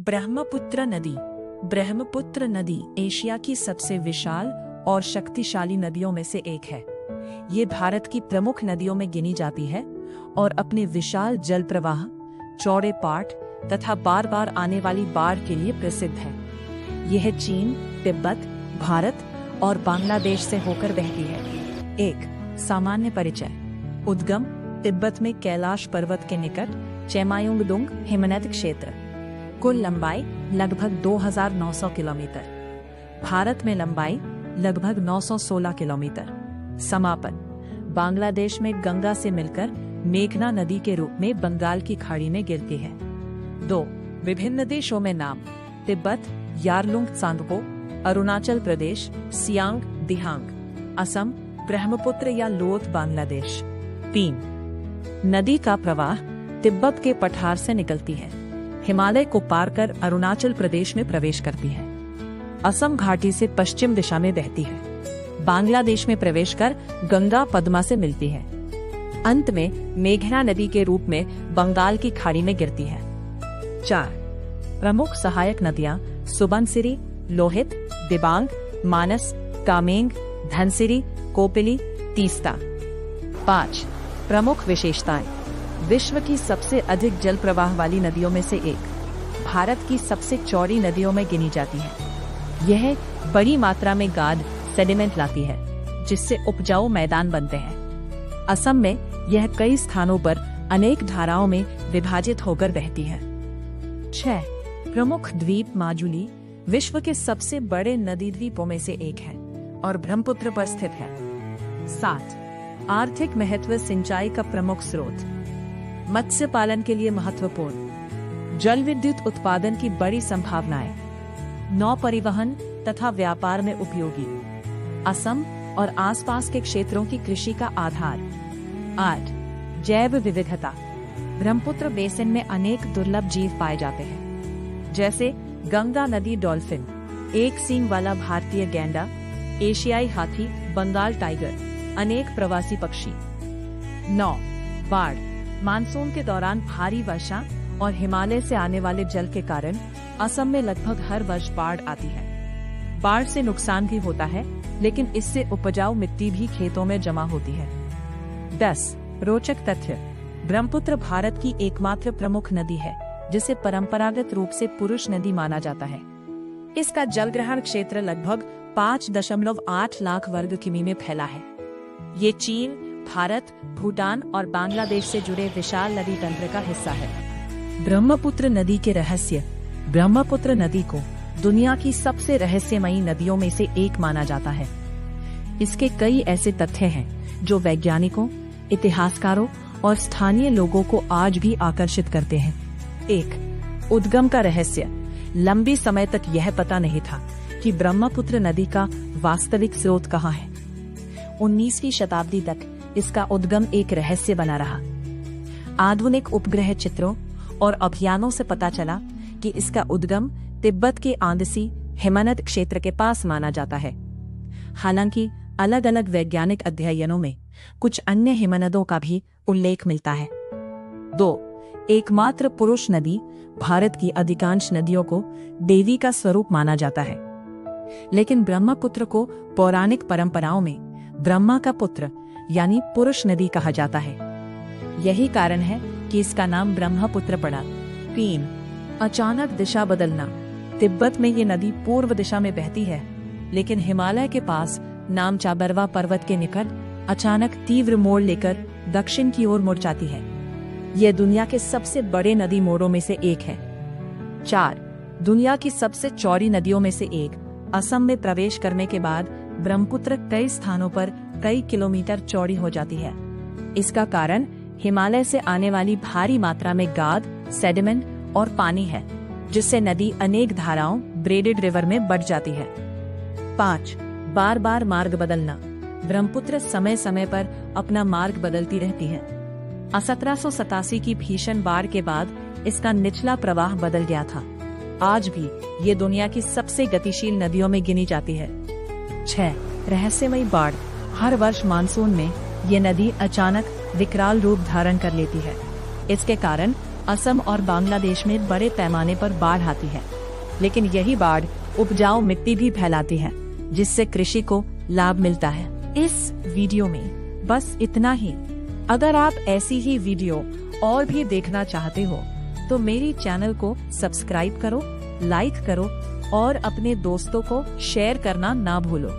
ब्रह्मपुत्र नदी। ब्रह्मपुत्र नदी एशिया की सबसे विशाल और शक्तिशाली नदियों में से एक है। ये भारत की प्रमुख नदियों में गिनी जाती है और अपने विशाल जल प्रवाह, चौड़े पाट तथा बार बार आने वाली बाढ़ के लिए प्रसिद्ध है। यह चीन, तिब्बत, भारत और बांग्लादेश से होकर बहती है। एक सामान्य परिचय। उद्गम तिब्बत में कैलाश पर्वत के निकट चेमायुंगदुंग हिमनद क्षेत्र। कुल लंबाई लगभग 2900 किलोमीटर। भारत में लंबाई लगभग 916 किलोमीटर। समापन बांग्लादेश में गंगा से मिलकर मेघना नदी के रूप में बंगाल की खाड़ी में गिरती है। 2 विभिन्न देशों में नाम। तिब्बत यारलुंग त्सांगपो, अरुणाचल प्रदेश सियांग दिहांग, असम ब्रह्मपुत्र या लोत बांग्लादेश। 3 नदी का प्रवाह तिब्बत के पठार से निकलती है, हिमालय को पार कर अरुणाचल प्रदेश में प्रवेश करती है, असम घाटी से पश्चिम दिशा में बहती है, बांग्लादेश में प्रवेश कर गंगा पद्मा से मिलती है, अंत में मेघना नदी के रूप में बंगाल की खाड़ी में गिरती है। 4 प्रमुख सहायक नदियां सुबनसिरी, लोहित, दिबांग, मानस, कामेंग, धनसिरी, कोपिली, तीस्ता। 5 प्रमुख विशेषताएं। विश्व की सबसे अधिक जल प्रवाह वाली नदियों में से एक, भारत की सबसे चौड़ी नदियों में गिनी जाती है। यह बड़ी मात्रा में गाद सेडिमेंट लाती है, जिससे उपजाऊ मैदान बनते हैं। असम में यह कई स्थानों पर अनेक धाराओं में विभाजित होकर बहती है। 6 प्रमुख द्वीप माजुली विश्व के सबसे बड़े नदी द्वीपों में से एक है और ब्रह्मपुत्र पर स्थित है। 7 आर्थिक महत्व। सिंचाई का प्रमुख स्रोत, मत्स्य पालन के लिए महत्वपूर्ण, जल विद्युत उत्पादन की बड़ी संभावनाएं, नौ परिवहन तथा व्यापार में उपयोगी, असम और आसपास के क्षेत्रों की कृषि का आधार। 8 जैव विविधता। ब्रह्मपुत्र बेसिन में अनेक दुर्लभ जीव पाए जाते हैं, जैसे गंगा नदी डॉल्फिन, एक सींग वाला भारतीय गैंडा, एशियाई हाथी, बंगाल टाइगर, अनेक प्रवासी पक्षी। 9 बाढ़। मानसून के दौरान भारी वर्षा और हिमालय से आने वाले जल के कारण असम में लगभग हर वर्ष बाढ़ आती है। बाढ़ से नुकसान भी होता है, लेकिन इससे उपजाऊ मिट्टी भी खेतों में जमा होती है। 10 रोचक तथ्य। ब्रह्मपुत्र भारत की एकमात्र प्रमुख नदी है जिसे परंपरागत रूप से पुरुष नदी माना जाता है। इसका जलग्रहण क्षेत्र लगभग 5.8 लाख वर्ग किमी में फैला है। ये चीन, भारत, भूटान और बांग्लादेश से जुड़े विशाल नदी तंत्र का हिस्सा है। ब्रह्मपुत्र नदी के रहस्य। ब्रह्मपुत्र नदी को दुनिया की सबसे रहस्यमयी नदियों में से एक माना जाता है। इसके कई ऐसे तथ्य हैं जो वैज्ञानिकों, इतिहासकारों और स्थानीय लोगों को आज भी आकर्षित करते हैं। 1 उद्गम का रहस्य। लंबी समय तक यह पता नहीं था कि ब्रह्मपुत्र नदी का वास्तविक स्रोत कहाँ है। 19वीं शताब्दी तक इसका उद्गम एक रहस्य बना रहा। आधुनिक उपग्रह चित्रों और अभियानों से पता चला कि इसका उद्गम तिब्बत के आंदसी हिमनद क्षेत्र के पास माना जाता है। हालांकि अलग अलग वैज्ञानिक अध्ययनों में कुछ अन्य हिमनदों का भी उल्लेख मिलता है। 2 एकमात्र पुरुष नदी। भारत की अधिकांश नदियों को देवी का स्वरूप माना जाता है, लेकिन ब्रह्मपुत्र को पौराणिक परंपराओं में ब्रह्मा का पुत्र यानी पुरुष नदी कहा जाता है। यही कारण है कि इसका नाम ब्रह्मपुत्र पड़ा। 3 अचानक दिशा बदलना। तिब्बत में ये नदी पूर्व दिशा में बहती है, लेकिन हिमालय के पास नामचाबरवा पर्वत के निकट अचानक तीव्र मोड़ लेकर दक्षिण की ओर मुड़ जाती है। यह दुनिया के सबसे बड़े नदी मोड़ों में से एक है। 4 दुनिया की सबसे चौड़ी नदियों में से एक। असम में प्रवेश करने के बाद ब्रह्मपुत्र कई स्थानों पर कई किलोमीटर चौड़ी हो जाती है। इसका कारण हिमालय से आने वाली भारी मात्रा में गाद, सेडिमेंट और पानी है, जिससे नदी अनेक धाराओं ब्रेडेड रिवर में बढ़ जाती है। 5 बार बार मार्ग बदलना। ब्रह्मपुत्र समय समय पर अपना मार्ग बदलती रहती है। 1787 की भीषण बाढ़ के बाद इसका निचला प्रवाह बदल गया था। आज भी ये दुनिया की सबसे गतिशील नदियों में गिनी जाती है। 6 रहस्यमयी बाढ़। हर वर्ष मानसून में ये नदी अचानक विकराल रूप धारण कर लेती है। इसके कारण असम और बांग्लादेश में बड़े पैमाने पर बाढ़ आती है, लेकिन यही बाढ़ उपजाऊ मिट्टी भी फैलाती है, जिससे कृषि को लाभ मिलता है। इस वीडियो में बस इतना ही। अगर आप ऐसी ही वीडियो और भी देखना चाहते हो तो मेरी चैनल को सब्सक्राइब करो, लाइक करो और अपने दोस्तों को शेयर करना ना भूलो।